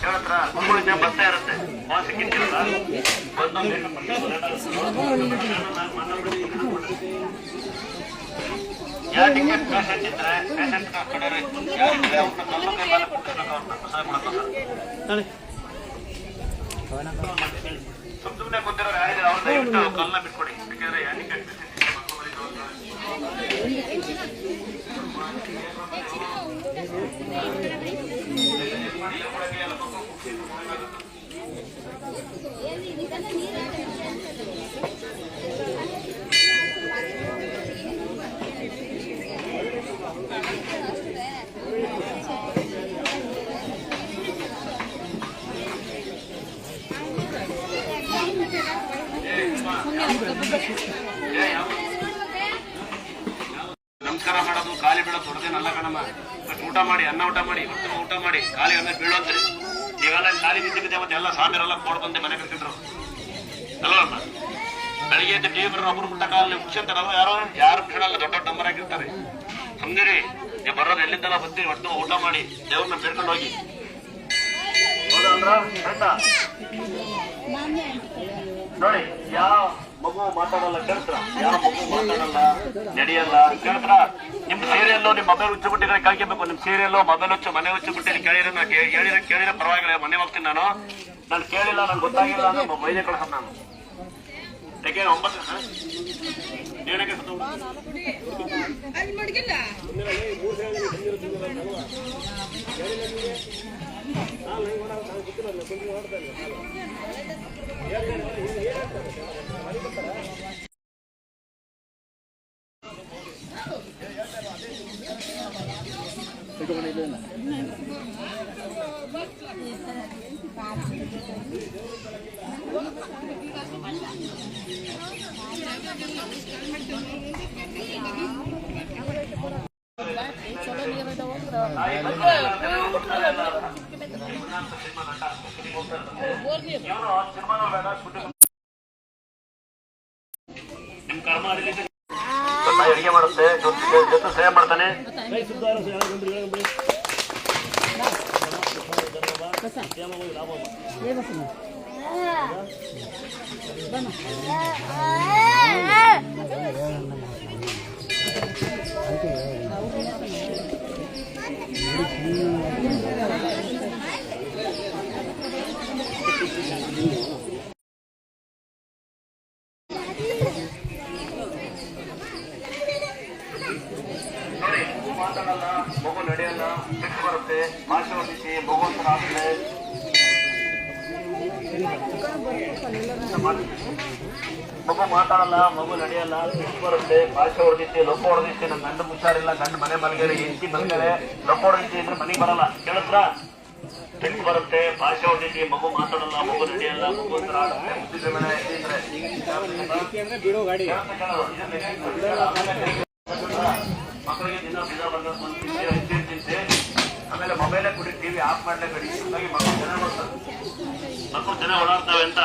ಕೇಳತ್ರ ಮಗುವಿನ ಬರ್ತಾ ಇರುತ್ತೆ ಸಿಕ್ಕಿಲ್ಲ ಯಾವ ಟಿಕೆಟ್ ಪೇಷಂಟ್ ಇದ್ರೆ ಪೇಷಂಟ್ ಕಡೆ ಸುಮ್ಮನೆ ಗೊತ್ತಿರೋರು ಯಾರಿದ್ರೆ ಅವ್ರ ದಯವಿಟ್ಟು ಕಲ್ಲನ್ನ ಬಿಟ್ಕೊಡಿ. ಯಾಕಂದ್ರೆ ಯಾವ ಟಿಕೆಟ್ ನಮಸ್ಕಾರ ಮಾಡೋದು ಖಾಲಿ ಬೀಳೋದು ದೊಡ್ಡದೇನಲ್ಲ ಕಣಮ್ಮ. ಬಟ್ ಊಟ ಮಾಡಿ, ಅನ್ನ ಊಟ ಮಾಡಿ, ಊಟ ಮಾಡಿ ಖಾಲಿ ಅನ್ನ ಬೀಳೋದ್ರಿ. ಈಗೆಲ್ಲ ಖಾಲಿ ಬಿದ್ದಿದೆ ಮತ್ತೆ ಎಲ್ಲ ಸಾಮಿರೆಲ್ಲ ಕೋಡ್ ಬಂದೆ ಮನೆ ಕಟ್ಟಿದ್ರು ಅಲ್ವಮ್ಮ. ಬೆಳಿಗ್ಗೆ ಎದ್ದು ಟಿವಿ ಬರೋ ಒಬ್ಬರು ಮುಟ್ಟ ಕಾಲಲ್ಲಿ ಮುಗಿಸ್ತಾರಲ್ಲ ಯಾರು ಬಿಡಲ್ಲ, ದೊಡ್ಡ ದೊಡ್ಡ ನಂಬರ್ ಆಗಿರ್ತಾರೆ. ಹಂಗಿರಿ ನೀವು ಬರೋದು ಎಲ್ಲಿಂದೆಲ್ಲ ಬಂದಿರಿ, ಒಟ್ಟು ಊಟ ಮಾಡಿ ದೇವ್ರನ್ನ ಬೇಡ್ಕೊಂಡು ಹೋಗಿ. ನೋಡಿ ಯಾವ ಮಗು ಮಾತಾಡಲ್ಲ ಕೇಳ್ತ್ರ, ಯಾವ ಮಗು ಮಾತಾಡಲ್ಲ ನಡೆಯಲ್ಲ ಕೇಳ್ತ್ರ. ನಿಮ್ ಸೀರಿಯಲ್ಲೋ ನಿಮ್ ಮೊಬೈಲ್ ಹುಚ್ಚು ಬಿಟ್ಟಿದ್ರೆ ಕೇಳ್ಕೋಬೇಕು. ನಿಮ್ ಸೀರಿಯಲ್ಲೋ ಮೊಬೈಲ್ ಹುಚ್ಚು ಮನೆ ಹುಚ್ಚು ಬಿಟ್ಟಿದ್ರೆ ಕೇಳಿದ್ರೆ ಪರವಾಗಿಲ್ಲ, ಮನೆ ಹೋಗ್ತೀನಿ ನಾನು ಕೇಳಿಲ್ಲ, ನನ್ಗೆ ಗೊತ್ತಾಗಿಲ್ಲ ಅಂದ್ರೆ ಮೈದೆ ಕಳ್ಸ ನಾನು. ಯಾಕೆ 9 ಏನಕ್ಕೆ ನಿಮ್ ಕರ್ಮ ಅಡಿಗೆ ಮಾಡುತ್ತೆ, ಜೊತೆ ಸೇವೆ ಮಾಡ್ತಾನೆ. ಮಾತಾಡಲ್ಲ, ಮಗು ನಡೆಯಲ್ಲ, ಸಿಟ್ಟು ಬರುತ್ತೆ, ಭಾಷೆ ಹೊಂದಿಸಿ ಮಗು ಅಂತ ಆಗ್ತದೆ. ಮಗು ಮಾತಾಡಲ್ಲ, ಮಗು ನಡೆಯಲ್ಲ, ಸಿಟ್ಟು ಬರುತ್ತೆ, ಭಾಷೆ ಹೊಡೆದಿತ್ತು, ಲೊಕ್ಕ ಹೊಡೆದಿತ್ತು. ನಮ್ ಗಂಡ ಹುಷಾರಿಲ್ಲ, ಗಂಡ ಮನೆ ಮಲಗರೆ, ಹೆಂಡತಿ ಮಲಗರೆ, ಲೊಕ್ಕ ಹೊಡೆದಿತ್ತು ಇದ್ರೆ ಮನೆಗೆ ಬರಲ್ಲ ಕೇಳತ್ರ. ಸಿಟ್ಟು ಬರುತ್ತೆ, ಭಾಷೆ ಹೊಡೆದಿತ್ತು, ಮಗು ಮಾತಾಡಲ್ಲ, ಮಗು ನಡೆಯಲ್ಲ, ಮಗು ಅಂತ ಆಡುತ್ತೆ. ಮುಟ್ಟಿದ್ರೆ ಮನೆ ಇದ್ರೆ ಮಕ್ಕಳಿಗೆ ದಿನ ಬಿಜಾ ಬರ್ಗರ್ ತಿಂತೆ, ಆಮೇಲೆ ಮೊಬೈಲೇ ಕೊಡಿ, ಟಿವಿ ಆಫ್ ಮಾಡ್ಲೇ ಕಡಿ. ಹಾಗಾಗಿ ಮಕ್ಕಳು ಚೆನ್ನಾಗಿ ಓಡಾಡ್ತವೆ ಅಂತ